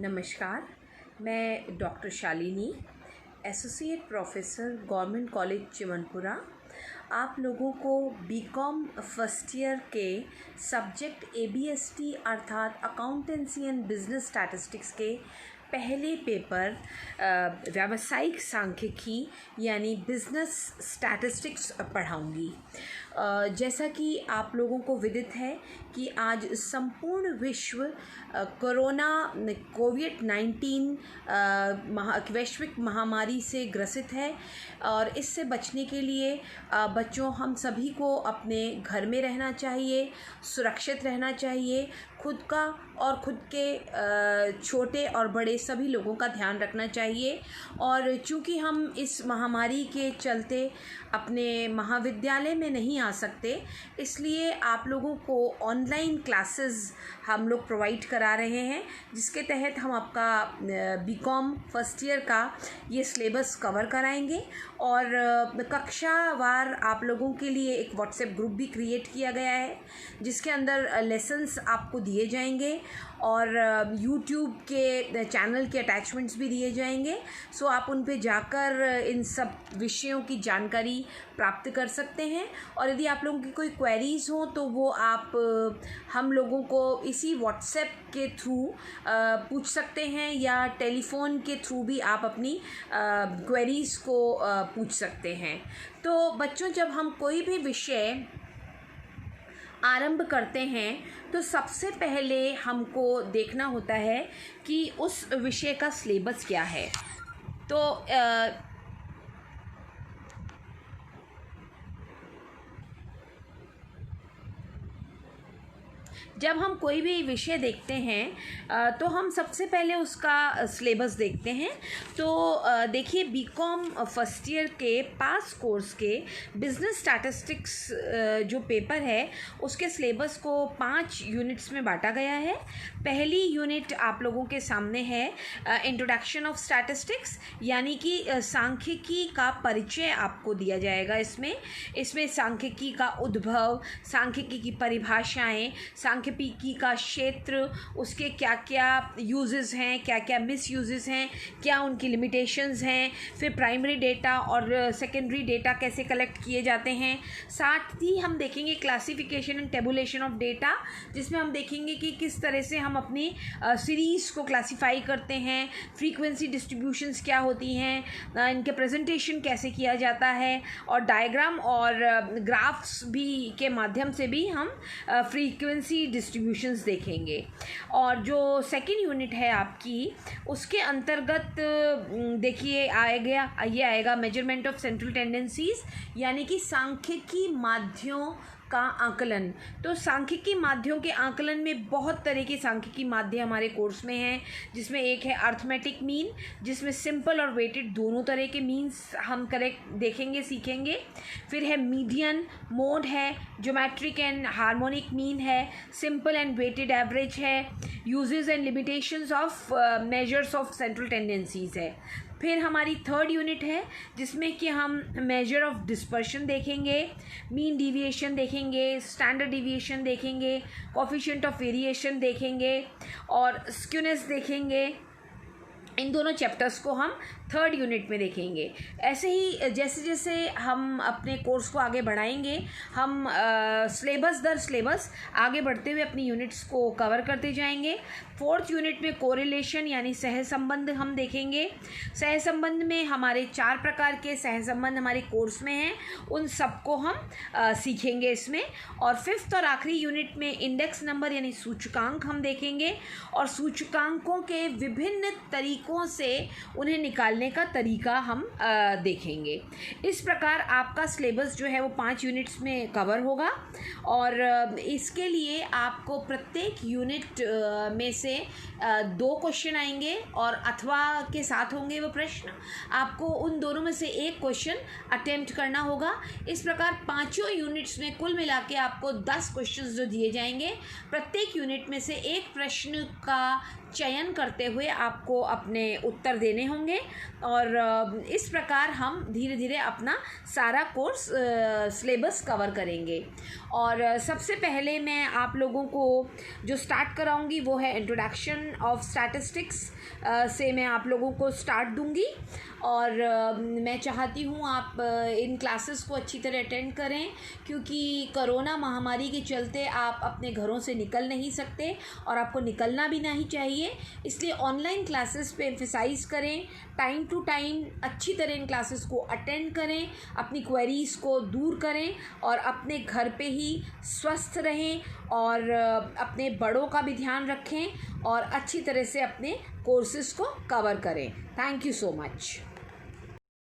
नमस्कार, मैं doctor Shalini, associate professor government college Chimanpura, आप लोगों को बीकॉम फर्स्ट ईयर के सब्जेक्ट ABST अर्थात अकाउंटेंसी एंड बिजनेस स्टैटिस्टिक्स के पहले पेपर व्यावसायिक सांख्यिकी यानी बिजनेस स्टैटिस्टिक्स पढ़ाऊँगी। जैसा कि आप लोगों को विदित है कि आज संपूर्ण विश्व कोविड-19 वैश्विक महामारी से ग्रसित है और इससे बचने के लिए बच्चों हम सभी को अपने घर में रहना चाहिए, सुरक्षित रहना चाहिए, खुद का और खुद के छोटे और बड़े सभी लोगों का ध्यान रखना चाहिए। और चूँकि हम इस महामारी के चलते अपने महाविद्यालय में नहीं आ सकते, इसलिए आप लोगों को ऑनलाइन क्लासेस हम लोग प्रोवाइड करा रहे हैं, जिसके तहत हम आपका बीकॉम फर्स्ट ईयर का ये सिलेबस कवर कराएंगे। और कक्षावार आप लोगों के लिए एक व्हाट्सएप ग्रुप भी क्रिएट किया गया है, जिसके अंदर लेसन्स आपको दिए जाएंगे और यूट्यूब के चैनल के अटैचमेंट्स भी दिए जाएंगे। सो आप उन पे जाकर इन सब विषयों की जानकारी प्राप्त कर सकते हैं। और यदि आप लोगों की कोई क्वेरीज़ हो तो वो आप हम लोगों को इसी व्हाट्सएप के थ्रू पूछ सकते हैं, या टेलीफ़ोन के थ्रू भी आप अपनी क्वेरीज़ को पूछ सकते हैं। तो बच्चों, जब हम कोई भी विषय आरंभ करते हैं तो सबसे पहले हमको देखना होता है कि उस विषय का सिलेबस क्या है। तो जब हम कोई भी विषय देखते हैं तो हम सबसे पहले उसका सिलेबस देखते हैं। तो देखिए, बीकॉम फर्स्ट ईयर के पास कोर्स के बिजनेस स्टैटिस्टिक्स जो पेपर है उसके सिलेबस को 5 यूनिट्स में बांटा गया है। पहली यूनिट आप लोगों के सामने है इंट्रोडक्शन ऑफ स्टैटिस्टिक्स, यानी कि सांख्यिकी का परिचय आपको दिया जाएगा। इसमें सांख्यिकी का उद्भव, सांख्यिकी की परिभाषाएं, सांख्यिकी का क्षेत्र, उसके क्या क्या यूजेस हैं, क्या क्या मिस यूजेस हैं, क्या उनकी लिमिटेशंस हैं, फिर प्राइमरी डेटा और सेकेंडरी डेटा कैसे कलेक्ट किए जाते हैं। साथ ही हम देखेंगे classification and tabulation of data, जिसमें हम देखेंगे कि किस तरह से हम अपनी सीरीज़ को क्लासीफाई करते हैं, फ्रीक्वेंसी डिस्ट्रीब्यूशंस क्या होती हैं, इनके प्रेजेंटेशन कैसे किया जाता है, और डायग्राम और ग्राफ्स भी के माध्यम से भी हम फ्रीक्वेंसी डिस्ट्रीब्यूशंस देखेंगे। और जो सेकेंड यूनिट है आपकी, उसके अंतर्गत देखिए ये आएगा मेजरमेंट ऑफ सेंट्रल टेंडेंसीज, यानी कि सांख्यिकी माध्यों का आकलन। तो सांख्यिकी माध्यों के आकलन में बहुत तरह के सांख्यिकी माध्य हमारे कोर्स में हैं, जिसमें एक है अर्थमेटिक मीन, जिसमें सिंपल और वेटेड दोनों तरह के मीन्स हम करेक्ट देखेंगे, सीखेंगे। फिर है मीडियन मोड है, ज्योमेट्रिक एंड हार्मोनिक मीन है, सिंपल एंड वेटेड एवरेज है, uses and limitations of measures of central tendencies है। फिर हमारी थर्ड यूनिट है, जिसमें कि हम मेजर ऑफ डिस्पर्शन देखेंगे, मीन डिविएशन देखेंगे, स्टैंडर्ड डिविएशन देखेंगे, कोफिशिएंट ऑफ वेरिएशन देखेंगे और स्क्यूनेस देखेंगे। इन दोनों चैप्टर्स को हम थर्ड यूनिट में देखेंगे। ऐसे ही जैसे जैसे हम अपने कोर्स को आगे बढ़ाएंगे, हम सिलेबस दर सिलेबस आगे बढ़ते हुए अपनी यूनिट्स को कवर करते जाएंगे। फोर्थ यूनिट में कोरिलेशन यानी सहसंबंध हम देखेंगे। सहसंबंध में हमारे 4 प्रकार के सहसंबंध हमारे कोर्स में हैं, उन सबको हम सीखेंगे इसमें। और फिफ्थ और आखिरी यूनिट में इंडेक्स नंबर यानी सूचकांक हम देखेंगे, और सूचकांकों के विभिन्न तरीकों से उन्हें निकालने का तरीका हम देखेंगे। इस प्रकार आपका सिलेबस जो है वो 5 यूनिट्स में कवर होगा। और इसके लिए आपको प्रत्येक यूनिट में से 2 क्वेश्चन आएंगे और अथवा के साथ होंगे वो प्रश्न। आपको उन दोनों में से एक क्वेश्चन अटेम्प्ट करना होगा। इस प्रकार 5 यूनिट्स में कुल मिला के आपको 10 क्वेश्चंस जो दिए जाएंगे, प्रत्येक यूनिट में से एक प्रश्न का चयन करते हुए आपको अपने उत्तर देने होंगे। और इस प्रकार हम धीरे धीरे अपना सारा कोर्स सिलेबस कवर करेंगे। और सबसे पहले मैं आप लोगों को जो स्टार्ट कराऊंगी वो है इंट्रोडक्शन ऑफ स्टैटिस्टिक्स से मैं आप लोगों को स्टार्ट दूंगी। और मैं चाहती हूँ आप इन क्लासेस को अच्छी तरह अटेंड करें, क्योंकि कोरोना महामारी के चलते आप अपने घरों से निकल नहीं सकते और आपको निकलना भी नहीं चाहिए। इसलिए ऑनलाइन क्लासेस पे एम्फेसाइज करें, टाइम टू टाइम अच्छी तरह इन क्लासेस को अटेंड करें, अपनी क्वेरीज़ को दूर करें और अपने घर पे ही स्वस्थ रहें और अपने बड़ों का भी ध्यान रखें और अच्छी तरह से अपने कोर्सेज़ को कवर करें। Thank you so much.